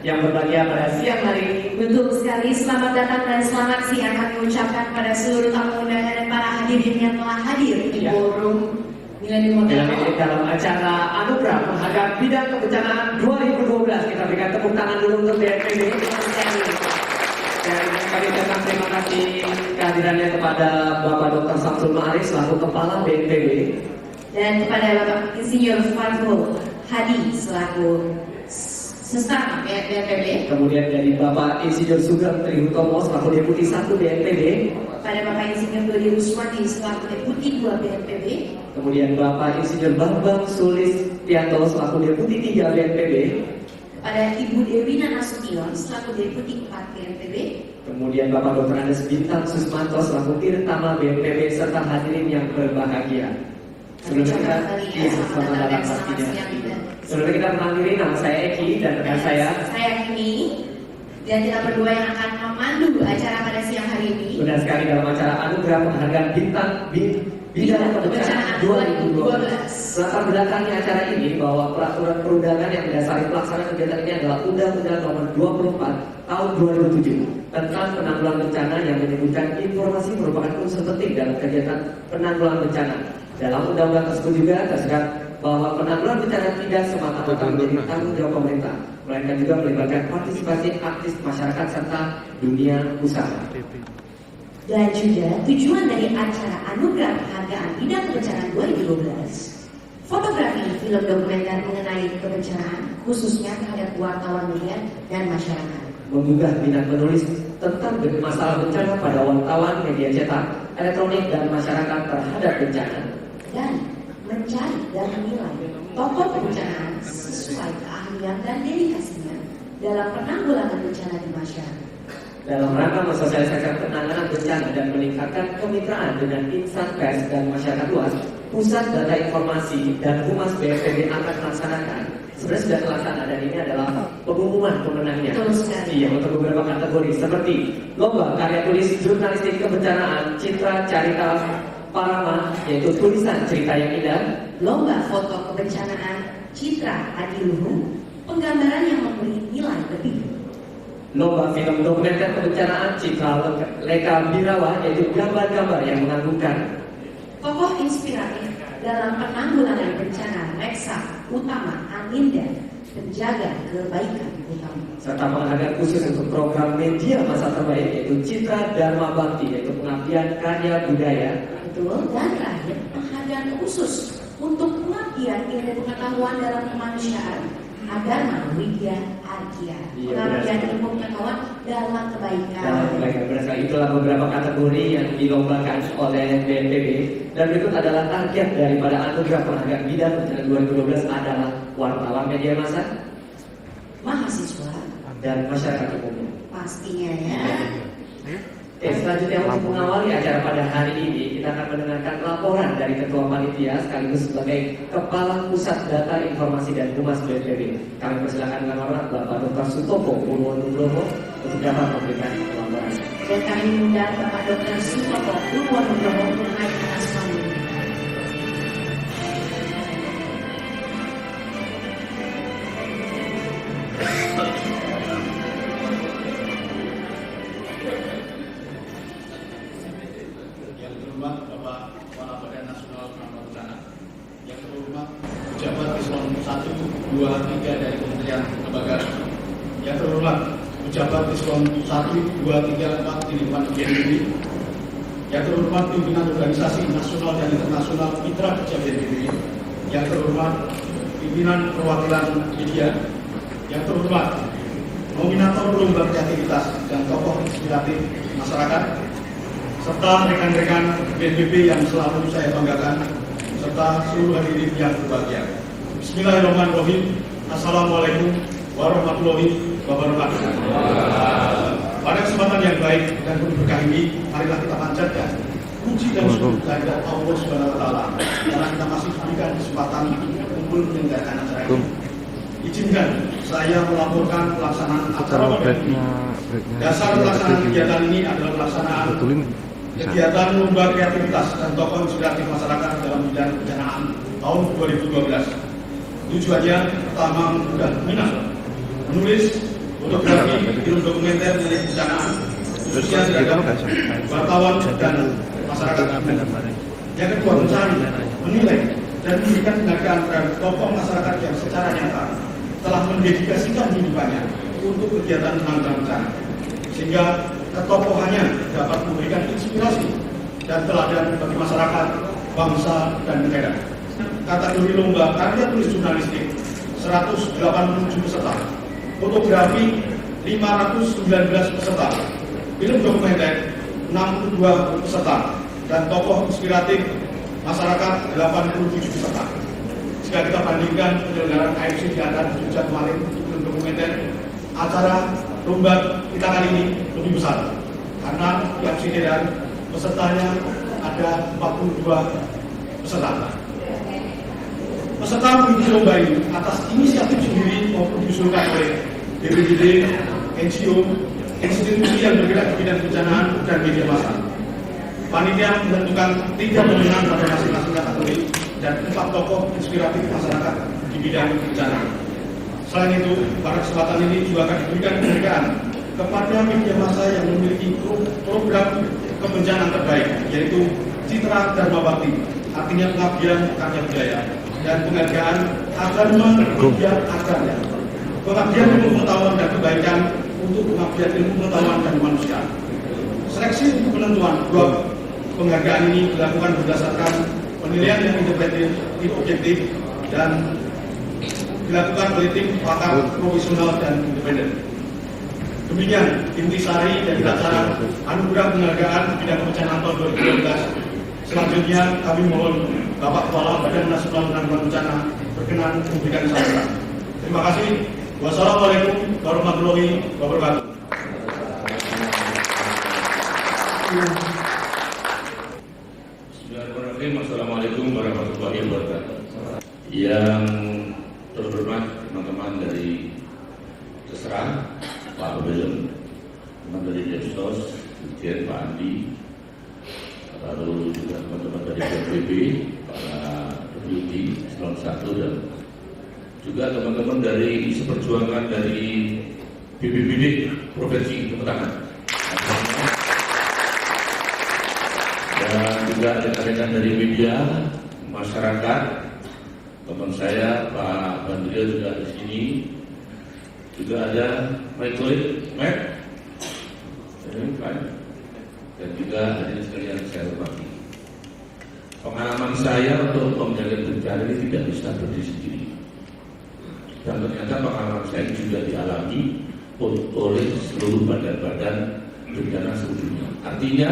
yang berbahagia pada siang hari ini. Betul sekali, selamat datang dan selamat siang kami ucapkan pada seluruh tamu undangan dan para hadirin yang telah hadir di ballroom Millennium Hotel. Dalam acara Anugerah Penghargaan Bidang Kebencanaan 2012, kita berikan tepuk tangan dulu untuk BNPB. Dan kami ucapkan terima kasih kehadirannya kepada Bapak Dr. Samsul Ma'arif selaku Kepala BNPB. Dan kepada Bapak Insinyur Fathul Hadi selaku Sesama BNPB. Kemudian dari Bapak Insinyur Sugeng Trihutomo selaku Deputi 1 BNPB. Pada Bapak Insinyur Dodi Ruswandi selaku Deputi 2 BNPB. Kemudian Bapak Insinyur Bambang Sulistianto selaku Deputi 3 BNPB. Kepada Ibu Dewina Nasution selaku Deputi 4 BNPB. Kemudian Bapak Dr. Andes Bintang Susmanto selaku Tirtama BNPB serta hadirin yang berbahagia. Sebelumnya kita mengakhiri, nama saya Eki dan rekan saya Kimi, dan kita berdua yang akan memandu acara pada siang hari ini. Benar sekali, dalam acara Anugerah Penghargaan Bidang Kebencanaan 2012. Latar belakangnya acara ini bahwa peraturan perundangan yang mendasari pelaksanaan kegiatan ini adalah Undang-Undang Nomor 24 Tahun 2007 tentang penanggulangan bencana yang menyebutkan informasi merupakan unsur penting dalam kegiatan penanggulangan bencana. Dalam undang-undang tersebut juga tersirat bahwa penanggulangan bencana tidak semata-mata menjadi tanggung jawab pemerintah, melainkan juga melibatkan partisipasi aktif masyarakat serta dunia usaha. Dan juga tujuan dari acara Anugerah Penghargaan Bidang Kebencanaan 2012, fotografi film dokumenter mengenai kebencanaan khususnya terhadap wartawan media dan masyarakat. Menggugah minat menulis tentang masalah bencana pada wartawan, media cetak, elektronik dan masyarakat terhadap bencana. Dan mencari dan menilai tokoh kebencanaan sesuai keahlian dan dedikasinya dalam penanggulangan bencana di masyarakat. Dalam rangka mensosialisasikan penanganan bencana dan meningkatkan kemitraan dengan insan pers dan masyarakat luas, Pusat Data Informasi dan Humas BNPB akan melaksanakan. Sebenarnya sudah terlaksana dan ini adalah pengumuman pemenangnya. Iya, untuk beberapa kategori seperti lomba karya tulis jurnalistik kebencanaan, citra carita Parama, yaitu tulisan cerita yang indah, lomba foto kebencanaan, citra adiluhung, penggambaran yang memberi nilai lebih, lomba film dokumenter kebencanaan, citra leka birawa, yaitu gambar-gambar yang mengagumkan, tokoh inspiratif dalam penanggulangan bencana, reksa utama Aninda, penjaga kebaikan utama, serta penghargaan khusus untuk program media masa terbaik yaitu Citra Dharma Bakti, yaitu pengabdian karya budaya. Betul. Dan terakhir penghargaan khusus untuk pengabdian ilmu pengetahuan dalam kemanusiaan Agama Widya Arkia, pengabdian ilmu pengetahuan dalam kebaikan. Berarti itulah beberapa kategori yang dilombakan oleh BNPB. Dan berikut adalah target daripada Anugerah Penghargaan Bidang Kebencanaan 2012 adalah wartawan media massa, mahasiswa, dan masyarakat umum. Pastinya ya. Selanjutnya untuk mengawali acara pada hari ini, kita akan mendengarkan laporan dari Ketua Panitia sekaligus sebagai Kepala Pusat Data Informasi dan Humas BNPB. Kami persilakan dengan hormat Bapak Dr. Sutopo Purwonugroho untuk dapat memberikan laporan. Dan kami mengundang Bapak Dr. Sutopo Purwonugroho untuk naik ke atas panggung. Bapak Kepala Badan Nasional Penanggulangan Bencana, yang terhormat pejabat eselon 1, 2, 3 dari Kementerian Lembaga, yang terhormat pejabat eselon 1, 2, 3, 4 di lingkungan BNPB, yang terhormat pimpinan organisasi nasional dan internasional mitra kerja BNPB, yang terhormat pimpinan perwakilan media, yang terhormat nominator lomba kreativitas dan tokoh inspiratif masyarakat, serta rekan-rekan BNPB yang selalu saya banggakan, serta seluruh hadirin yang berbahagia. Bismillahirrahmanirrahim. Assalamualaikum warahmatullahi wabarakatuh. Pada kesempatan yang baik dan penuh berkah ini, marilah kita panjatkan puji dan syukur kehadirat Allah Subhanahu wa Ta'ala karena kita masih diberikan kesempatan kumpul mendengarkan acara ini. Izinkan saya melaporkan pelaksanaan acara pada ini. Dasar pelaksanaan kegiatan ini adalah pelaksanaan kegiatan lomba kreativitas dan tokoh inspiratif masyarakat dalam bidang kebencanaan tahun 2012. Tujuannya pertama mempermudah minat menulis, fotografi, film dokumenter mengenai bencana, khususnya terhadap wartawan dan masyarakat. Yang kedua, mencari, menilai, dan memberikan penghargaan terhadap tokoh masyarakat yang secara nyata telah mendedikasikan hidupannya untuk kegiatan penanggulangan bencana, sehingga ketokohannya dapat memberikan inspirasi dan teladan bagi masyarakat, bangsa, dan negara. Kategori lomba karya tulis jurnalistik 187 peserta, fotografi 519 peserta, film dokumenter 62 peserta, dan tokoh inspiratif masyarakat 87 peserta. Jika kita bandingkan penyelenggaraan AFC di Adan Jogja kemarin film dokumenter, acara lomba kita kali ini lebih besar karena yang Medan pesertanya ada 42 peserta. Peserta mengikuti lomba ini atas inisiatif sendiri maupun diusulkan oleh BPBD, NGO, institusi yang bergerak di bidang kebencanaan dan media massa. Panitia menentukan 3 pemenang pada masing-masing kategori dan 4 tokoh inspiratif masyarakat di bidang bencana. Selain itu, pada kesempatan ini juga akan diberikan penghargaan kepada media massa yang memiliki program kebencanaan terbaik, yaitu Citra Dharma Bakti, artinya pengabdian karya budaya, dan penghargaan agama dan agama, pengabdian ilmu pengetahuan dan kebaikan untuk pengabdian ilmu pengetahuan dan manusia. Seleksi untuk penentuan 2 penghargaan ini dilakukan berdasarkan penilaian yang independen, objektif, dan dilakukan oleh tim pakar profesional dan independen. Demikian intisari dari acara anugerah penghargaan bidang kebencanaan tahun 2012. Selanjutnya kami mohon Bapak Kepala Badan Nasional Penanggulangan Bencana berkenan memberikan sambutan. Terima kasih. Wassalamualaikum warahmatullahi wabarakatuh. Bismillahirrahmanirrahim. Assalamualaikum warahmatullahi wabarakatuh. Yang terhormat teman-teman dari Kesra, Pak Belem, teman dari Depsos, Dirjen Pak Andi, lalu juga teman-teman dari BPB, para WD, Eselon 1, dan juga teman-teman dari seperjuangan dari BPBD Provinsi Kemenangan. Dan juga rekan-rekan dari media, masyarakat, teman saya Pak Bandria juga di sini, juga ada Michael, Matt, dan juga hadirin sekalian saya hormati. Pengalaman saya untuk menjaga bencana ini tidak bisa berdiri sendiri, dan ternyata pengalaman saya juga dialami oleh seluruh badan-badan bencana seluruh dunia. Artinya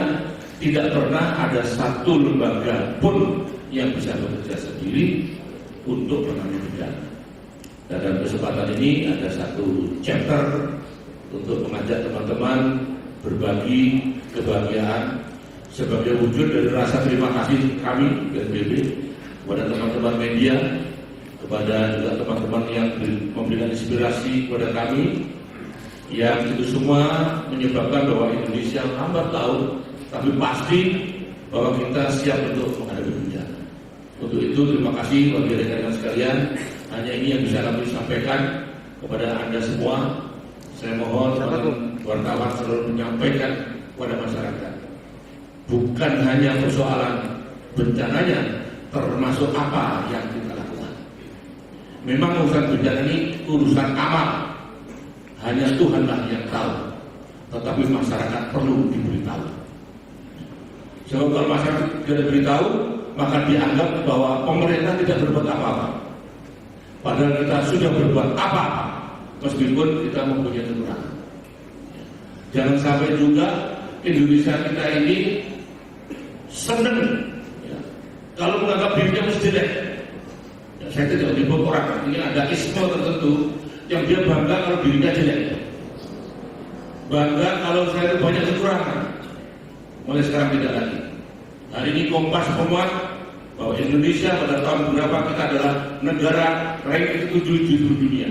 tidak pernah ada satu lembaga pun yang bisa bekerja sendiri untuk menangani bencana. Dan dalam kesempatan ini ada satu chapter untuk mengajak teman-teman berbagi kebahagiaan sebagai wujud dari rasa terima kasih kami BNPB kepada teman-teman media, kepada juga teman-teman yang memberikan inspirasi kepada kami, yang itu semua menyebabkan bahwa Indonesia lambat laun tapi pasti bahwa kita siap untuk menghadapi bencana. Untuk itu terima kasih bagi rekan-rekan sekalian. Hanya ini yang bisa kami sampaikan kepada Anda semua. Saya mohon wartawan selalu menyampaikan kepada masyarakat, bukan hanya persoalan bencananya, termasuk apa yang kita lakukan. Memang urusan bencana ini urusan amal, hanya Tuhanlah yang tahu, tetapi masyarakat perlu diberitahu. Sebab kalau masyarakat tidak diberitahu, maka dianggap bahwa pemerintah tidak berbuat apa-apa. Padahal kita sudah berbuat apa-apa, meskipun kita mempunyai kekurangan. Jangan sampai juga Indonesia kita ini senang ya, kalau menganggap dirinya mesti jelek. Ya, saya tidak menyebut orang, ini ada isme tertentu yang dia bangga kalau dirinya jelek, bangga kalau saya itu banyak kekurangan. Mulai sekarang tidak lagi. Hari ini Kompas memuat bahwa Indonesia pada tahun berapa kita adalah negara ranking ke-7 di seluruh dunia.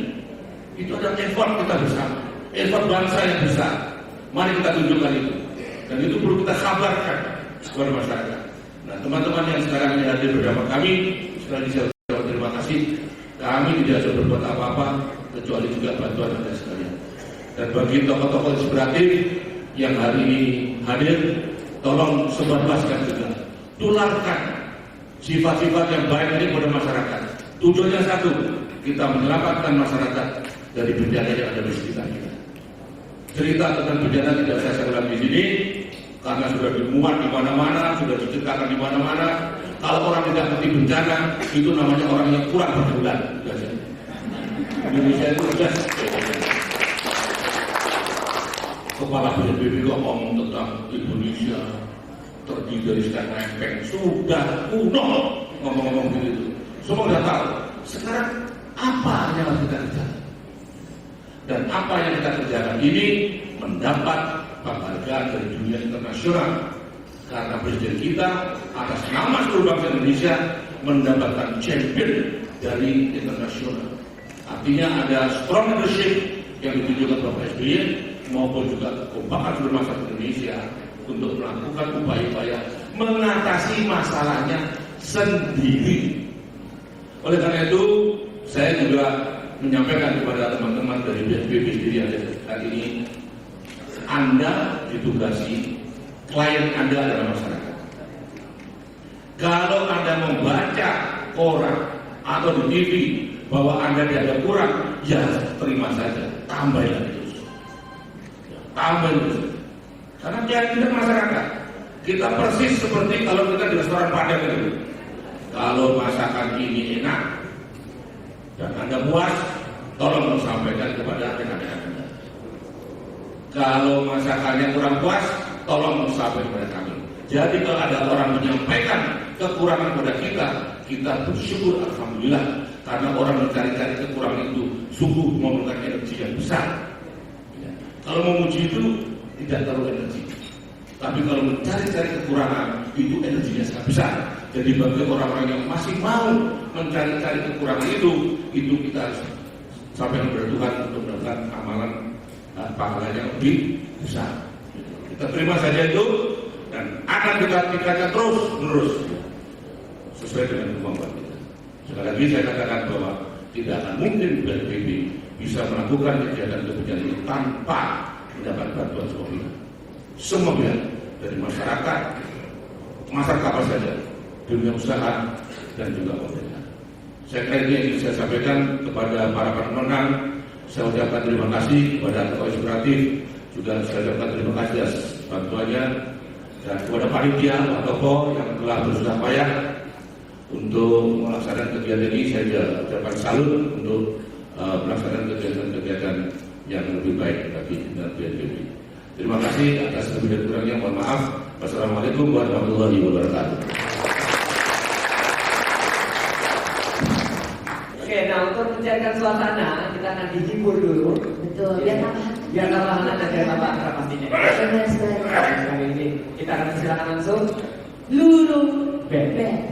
Itu adalah effort kita bersama, effort bangsa yang besar. Mari kita tunjukkan itu, dan itu perlu kita kabarkan kepada masyarakat. Nah, teman-teman yang sekarang ini hadir bersama kami, sekali lagi saya ucapkan terima kasih. Kami tidak bisa berbuat apa-apa kecuali juga bantuan Anda sekalian. Dan bagi tokoh-tokoh inspiratif yang hari ini hadir, tolong sebarluaskan juga, tularkan sifat-sifat yang baik ini kepada masyarakat. Tujuannya satu, kita menyelamatkan masyarakat dari bencana yang ada di sekitar kita. Cerita tentang bencana tidak saya ulang di sini, karena sudah dimuat di mana-mana, sudah diceritakan di mana-mana. Kalau orang tidak ngerti bencana, itu namanya orang yang kurang bergaulan. Indonesia itu sudah kepala BNPB ngomong tentang Indonesia terdiri dari sekian lempeng, sudah kuno ngomong-ngomong begitu. Semua sudah tahu. Sekarang apa yang harus kita kerjakan? Dan apa yang kita kerjakan ini mendapat penghargaan dari dunia internasional karena presiden kita atas nama seluruh bangsa Indonesia mendapatkan champion dari internasional. Artinya ada strong leadership yang ditunjukkan Bapak SBY maupun juga kekompakan seluruh masyarakat Indonesia untuk melakukan upaya-upaya mengatasi masalahnya sendiri. Oleh karena itu, saya juga menyampaikan kepada teman-teman dari BNPB sendiri yang saat ini, Anda ditugasi, klien Anda adalah masyarakat. Kalau Anda membaca koran atau di TV bahwa Anda dianggap kurang, ya terima saja, tambahin terus. Tambahin terus. Karena kita masyarakat, kita persis seperti kalau kita di restoran Padang itu. Kalau masakan ini enak dan Anda puas, tolong sampaikan kepada rekan-rekan Anda. Kalau masakannya kurang puas, tolong sampaikan kepada kami. Jadi kalau ada orang menyampaikan kekurangan pada kita bersyukur alhamdulillah, karena orang mencari-cari kekurangan itu sungguh memerlukan energi yang besar. Ya. Kalau memuji itu tidak terlalu energi, tapi kalau mencari-cari kekurangan itu energinya sangat besar. Jadi bagi orang-orang yang masih mau mencari-cari kekurangan itu kita harus sampai kepada Tuhan untuk mendapatkan amalan pahala yang lebih besar. Kita terima saja itu dan akan kita tingkatkan terus menerus sesuai dengan kemampuan kita. Sekali lagi saya katakan bahwa tidak akan mungkin BNPB bisa melakukan kegiatan-kegiatan ini tanpa mendapat bantuan semua pihak. Semua pihak dari masyarakat apa saja, dunia usaha dan juga pemerintah. Saya kira ini yang saya sampaikan kepada para pemenang. Saya ucapkan terima kasih kepada tokoh inspiratif, juga saya ucapkan terima kasih atas bantuannya dan kepada panitia Pak Topo yang telah bersusah payah untuk melaksanakan kegiatan ini. Saya juga ucapkan salut untuk melaksanakan kegiatan-kegiatan yang lebih baik bagi BNPB. Terima kasih atas lebih dan kurangnya. Mohon maaf. Wassalamualaikum warahmatullahi wabarakatuh. Oke, nah untuk mencairkan suasana kita akan dihibur dulu. Betul. Biar tambah hangat dan biar tambah akrab pastinya. Kali ini kita akan silakan langsung Lulu Band.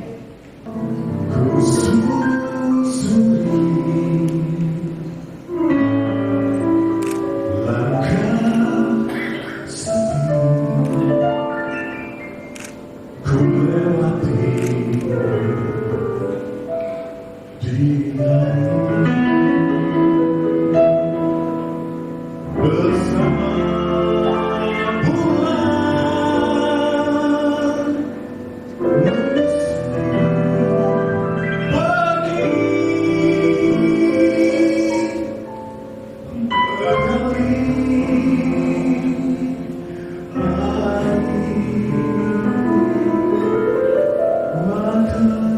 Welcome.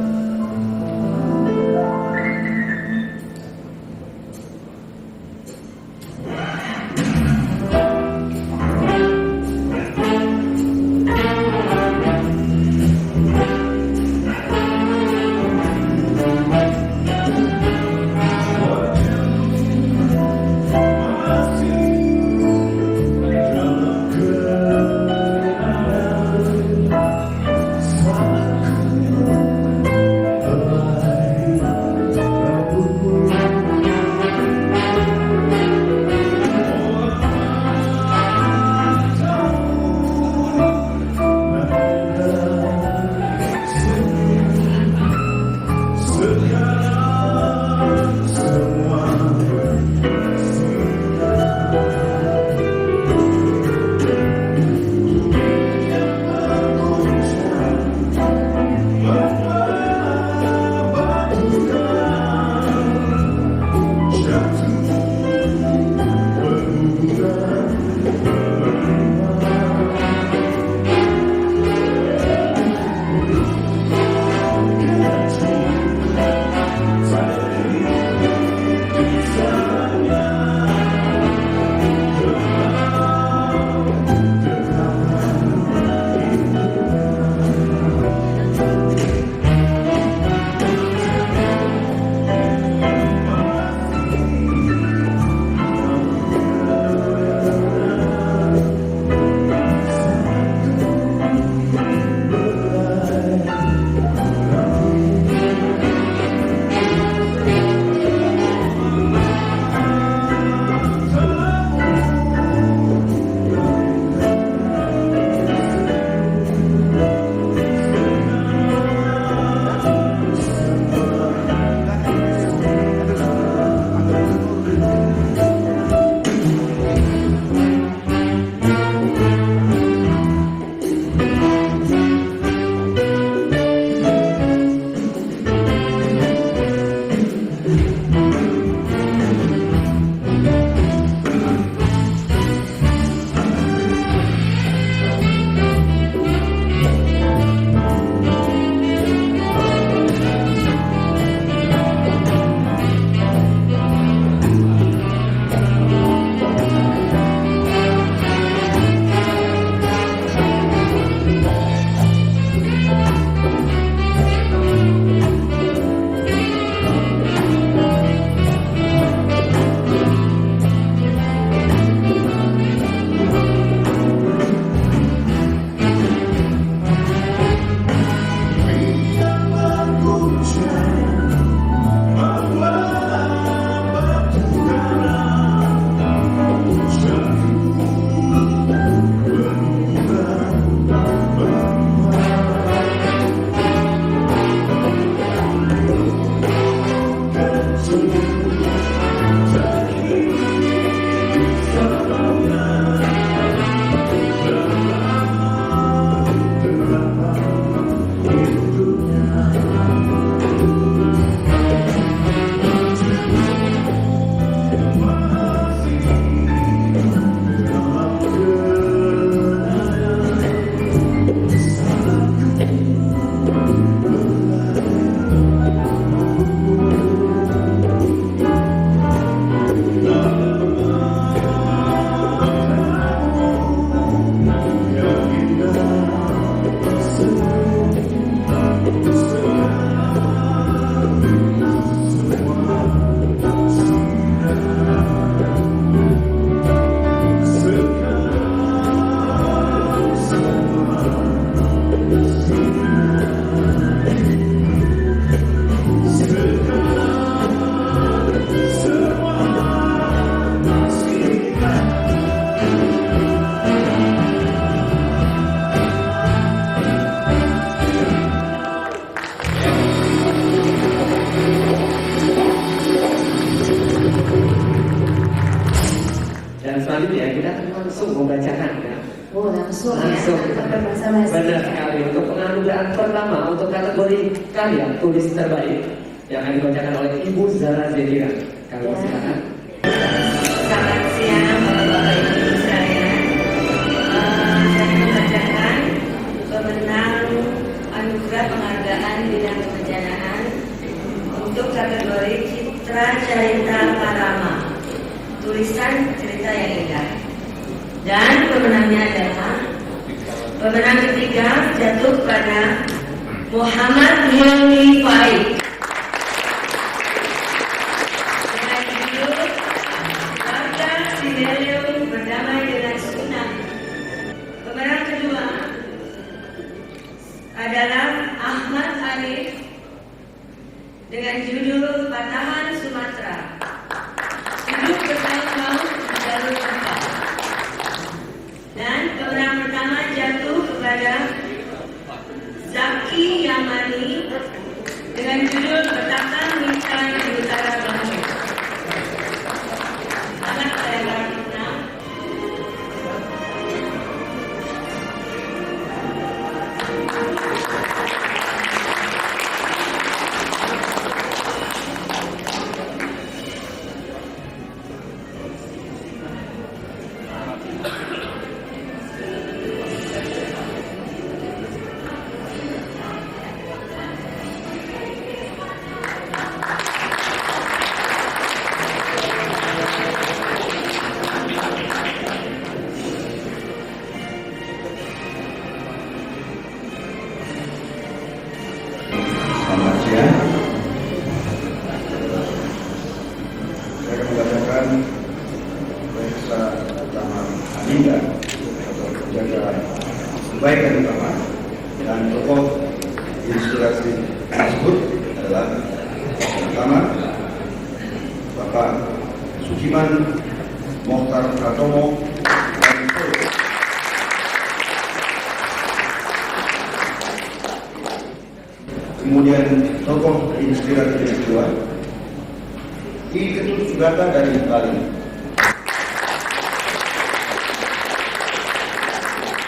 langsung ya, Langsung. tanpa berbahasa-basi. Benar sekali. Untuk penganugerahan pertama untuk kategori karya tulis terbaik yang akan dibacakan oleh Ibu Zara Zedira. Kami silakan. Selamat siang Bapak-Bapak Ibu sekalian. Saya membacakan pemenang anugerah penghargaan bidang kebencanaan untuk kategori Citra Cerita Parama, tulisan cerita yang indah. Dan pemenangnya adalah pemenang ketiga jatuh pada Muhammad Hilmi Faik. Berdamai dengan sunnah. Pemenang kedua adalah Ahmad Arif dengan judul Patahan Sumatera. Hidup bertahun-tahun di jalur kapal. Dan pemenang pertama jatuh kepada Zaki Yamani dengan judul Petaka Mimpi di Utara Bangsa. Selamat pada para pemenang. Selamat siang. Saya akan membacakan Reksa Utama Adinda atau penjaga kebaikan utama, dan tokoh inspirasi tersebut adalah pertama Bapak Sukiman Mohtar Pratomo dari Solo. Kemudian tokoh inspiratif yang kedua, I Ketut Sugata dari Bali.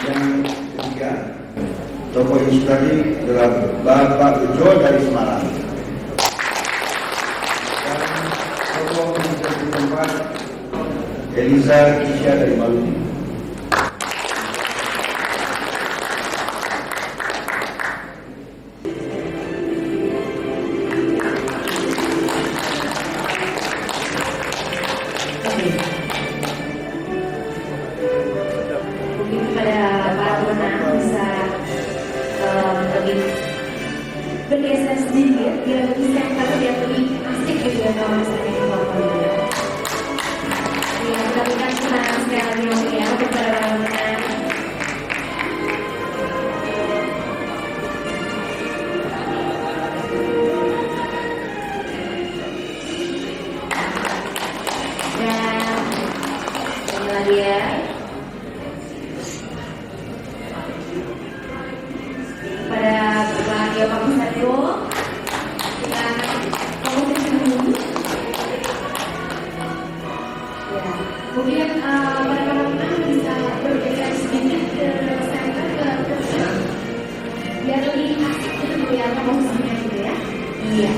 Yang ketiga, tokoh inspiratif adalah Bapak Bejo dari Semarang. Dan tokoh inspiratif keempat, Eliza Kisha dari Maluku. Mungkin pada para pemenang bisa lebih bergeser sedikit biar lebih sehat, biar lebih asik gitu ya kalau misalnya di fotonya. Ya, kita berikan semangat sekali lagi ya untuk para pemenang. Dan ini lagi ya. Pada bahagia Pak Pusatyo, kita komposisi dulu. Ya, kemudian para pemenang bisa bergeser sedikit ke center ke depan, biar lebih asik gitu ya komposisinya gitu ya. Iya.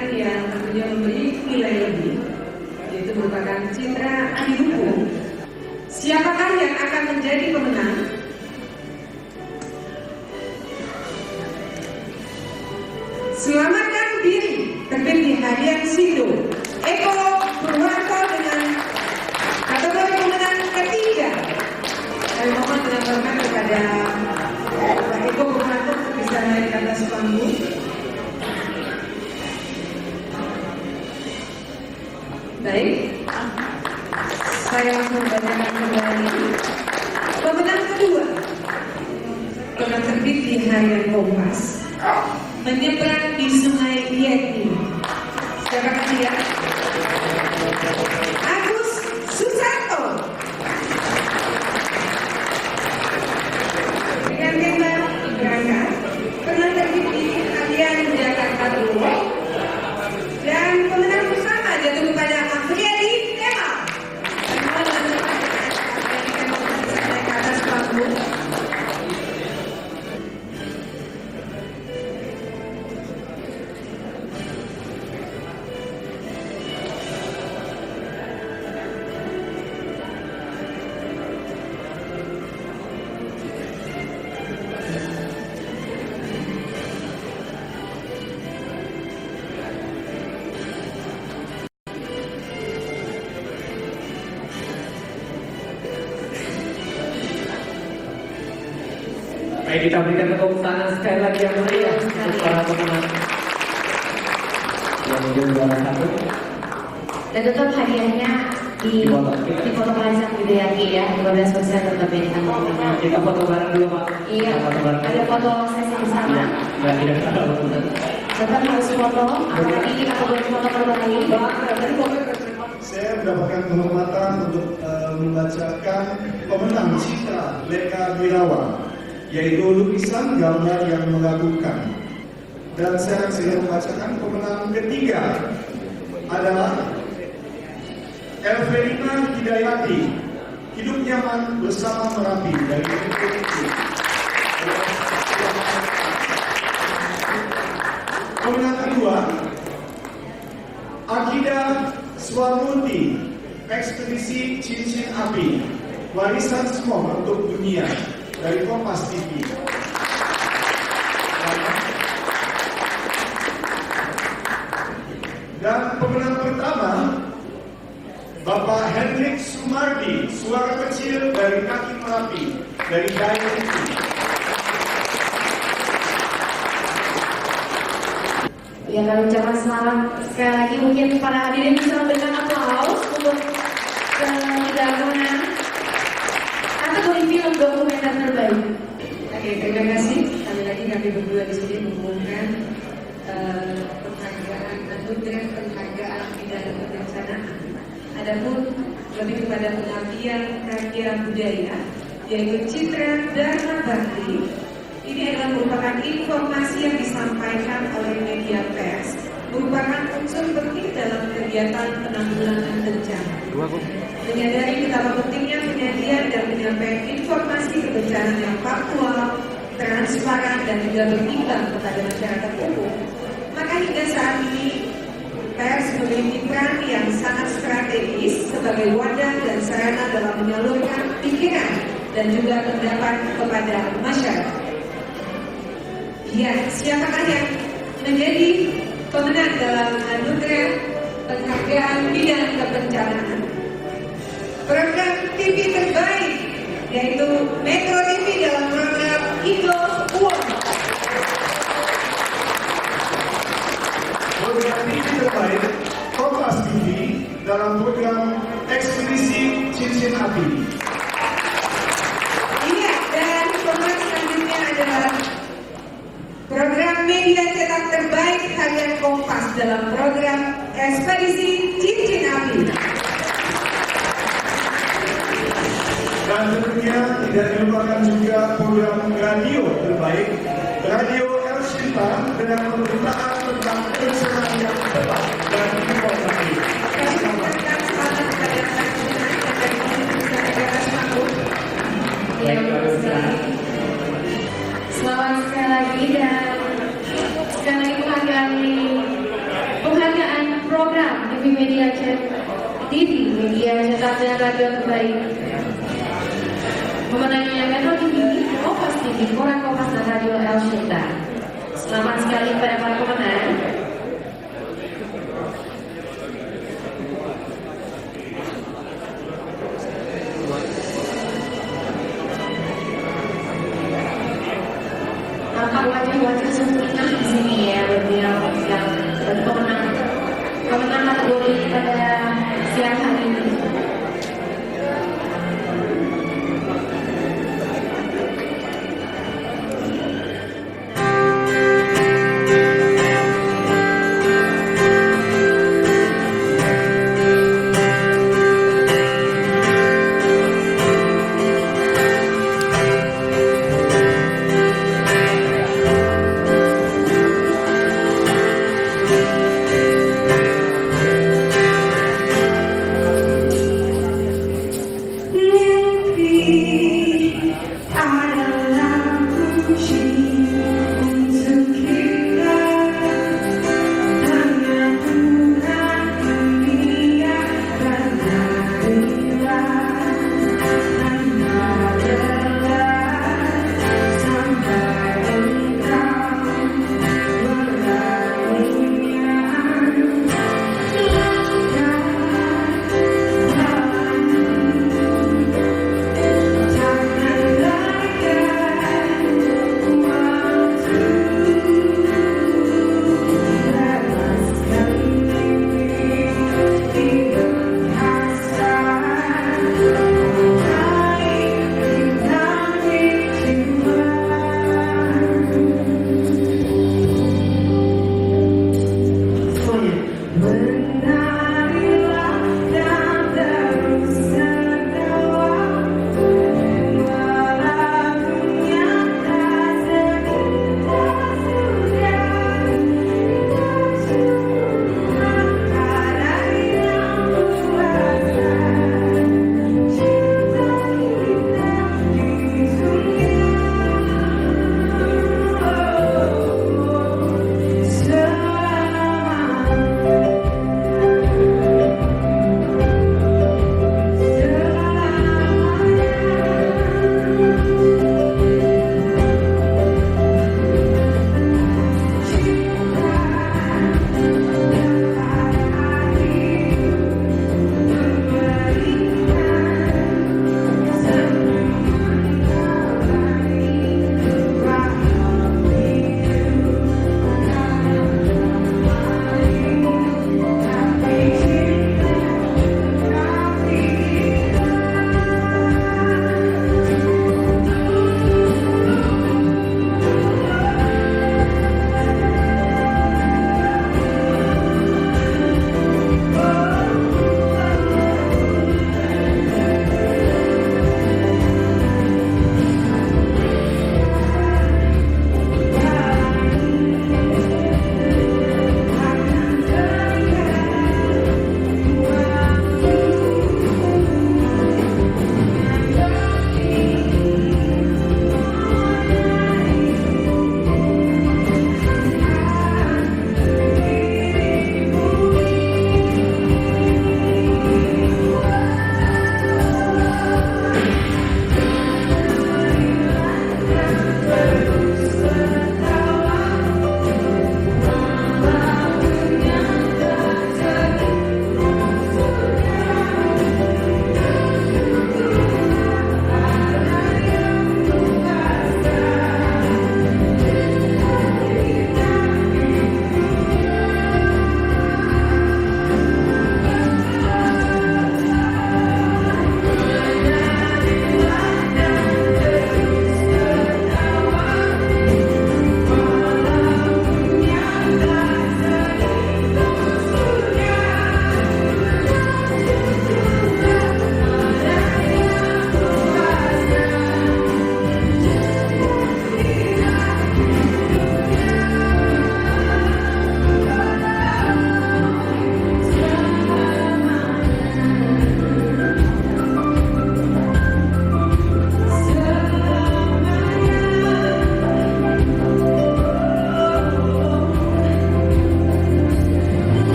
penghargaan yang tentunya memiliki nilai lebih, yaitu merupakan Citra Adi Dukung. Siapakah yang akan menjadi pemenang? Selamatkan diri, terbit di harian Sindo. Eko Purwanto dengan kategori pemenang ketiga. Kami mohon dengan hormat kepada Pak Eko Purwanto untuk bisa naik ke atas panggung. Baik, saya langsung bacakan kembali. Pemenang kedua telah terbit di harian Kompas. Menyeberang di Sungai Yeti. Siapa dia? Agus Susanto. Dengan tema berangkat pernah terbit di harian Jakarta Dulu. Dan pemenang bersama jatuh kepada Afriyadi Kemal. Naik ke atas panggung. Baik, kita berikan tepuk tangan sekali lagi yang meriah untuk para pemenang yang menjadi juara satu. Dan tetap hadiahnya di foto Plaza Widayati ya, 15% tetap yang kita. Kita foto bareng dulu Pak. Iya, ada foto sesi bersama. Nggak tidak tahu. Tetap harus foto, apalagi kita boleh foto berbagi. Saya mendapatkan kehormatan untuk membacakan pemenang Citra Leka Wirawan, yaitu lukisan gambar yang mengagumkan. Dan saya akan segera membacakan pemenang ketiga adalah Elverina Hidayati, Hidup Nyaman Bersama Merapi dari Indonesia. Pemenang kedua Akida Swamunti, Ekspedisi Cincin Api, Warisan Semua untuk Dunia dari Kompas TV. Dan pemenang pertama Bapak Hendrik Sumardi, Suara Kecil dari Kaki Merapi dari Daya TV. Ya, kami ucapkan selamat sekali lagi. Mungkin para hadirin bisa memberikan aplaus untuk ketiga pemenang kategori film dokumenter terbaik. Oke, terima kasih. Sekali lagi kami berdua di sini mengumumkan penghargaan anugerah penghargaan bidang kebencanaan. Adapun lebih kepada pengabdian karya budaya, yaitu Citra Dharma Bakti. Ini adalah merupakan informasi yang disampaikan oleh media pers, merupakan unsur penting dalam kegiatan penanggulangan bencana. Menyadari betapa pentingnya penyajian dan penyampaian informasi kebencanaan yang faktual, transparan, dan juga berimbang kepada masyarakat umum, maka hingga saat ini pers memiliki peran yang sangat strategis sebagai wadah dan sarana dalam menyalurkan pikiran dan juga pendapat kepada masyarakat. Ya, siapakah yang menjadi pemenang dalam anugerah penghargaan bidang kebencanaan? Program TV terbaik yaitu Metro TV dalam program Indo Award. Program TV terbaik Kompas TV dalam program Ekspedisi Cincin Api. Iya, dan pemenang selanjutnya adalah program media cetak terbaik harian Kompas dalam program Ekspedisi Cincin Api. Dan tentunya tidak dilupakan juga program radio terbaik, Radio El Sinta dengan pemberitaan tentang pencerahan yang tepat dan informatif. Kami mengucapkan selamat kepada anak-anak yang dari bisa ke atas panggung. Ya, selamat sekali lagi dan sekali lagi menghargai program TV Media cetak dan radio terbaik. Pemenangnya Metro TV, Kompas TV, Koran Kompas dan Radio El Shinta. Selamat sekali kepada para pemenang. Nampak wajah-wajah sempurna di sini ya, yang pemenang kategori pada siang hari ini.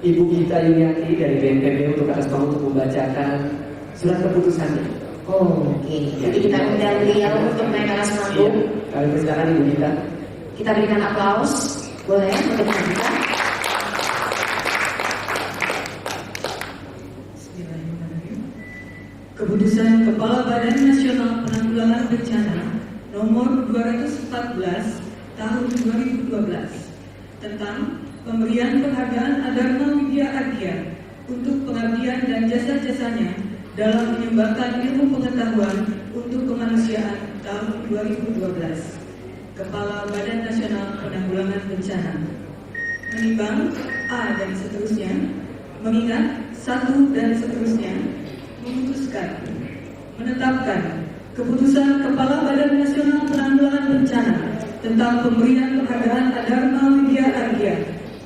Ibu Gita Yulianti dari BNPB untuk respon untuk membacakan surat keputusannya. Oke, jadi kita undang beliau untuk naik ke atas Iya, panggung. kami persilakan Ibu Gita. Kita berikan aplaus, boleh untuk Ibu Gita. Keputusan Kepala Badan Nasional Penanggulangan Bencana nomor 214 tahun 2012 tentang pemberian penghargaan Adharma Widya Arya untuk pengabdian dan jasa-jasanya dalam menyumbangkan ilmu pengetahuan untuk kemanusiaan tahun 2012. Kepala Badan Nasional Penanggulangan Bencana menimbang A dan seterusnya, mengingat 1 dan seterusnya, memutuskan menetapkan keputusan Kepala Badan Nasional Penanggulangan Bencana tentang pemberian penghargaan Adharma Widya Arya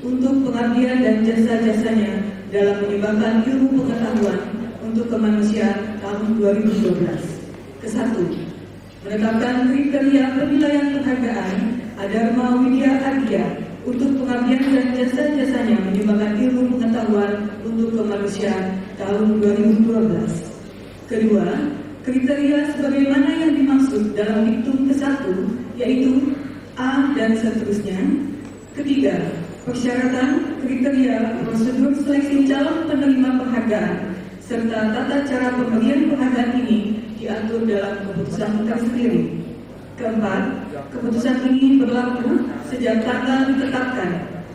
untuk pengabdian dan jasa-jasanya dalam menyumbangkan ilmu pengetahuan untuk kemanusiaan tahun 2012. Ke-1, menetapkan kriteria penilaian penghargaan Adharma Widya Arya untuk pengabdian dan jasa-jasanya menyumbangkan ilmu pengetahuan untuk kemanusiaan tahun 2012. Kedua, kriteria sebagaimana yang dimaksud dalam diktum ke-1, yaitu A dan seterusnya. Ketiga, persyaratan, kriteria, prosedur seleksi calon penerima penghargaan serta tata cara pemberian penghargaan ini diatur dalam keputusan tersendiri. Keempat, keputusan ini berlaku sejak tanggal ditetapkan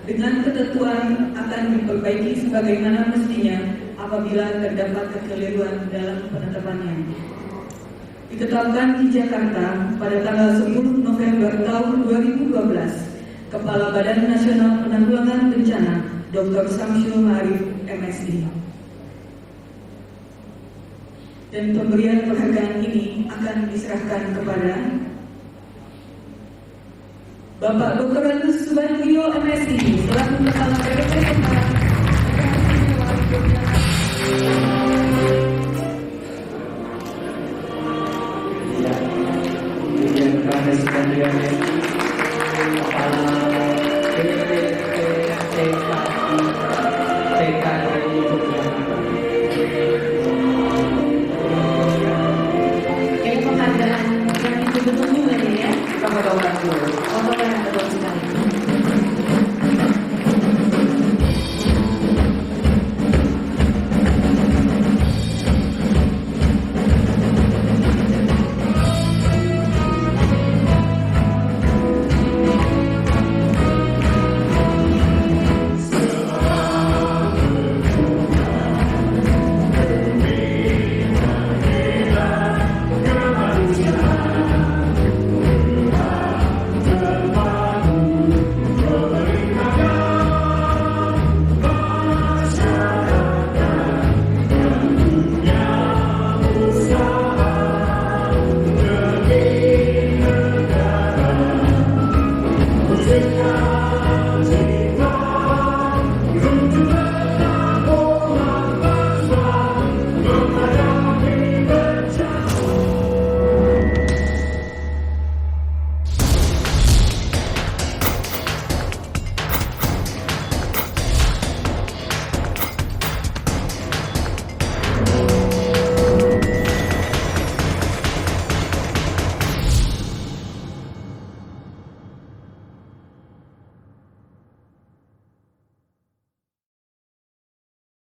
dengan ketentuan akan diperbaiki sebagaimana mestinya apabila terdapat kekeliruan dalam penetapannya. Ditetapkan di Jakarta pada tanggal 10 November tahun 2012, Kepala Badan Nasional Penanggulangan Bencana Dr. Samsul Ma'arif, MSI. Dan pemberian penghargaan ini akan diserahkan kepada Bapak Dr. Agus Subandrio, MSI, selaku Kepala BPP Kepala Ini penghargaan yang ditunggu-tunggu ya. Kita fotokan dulu. Foto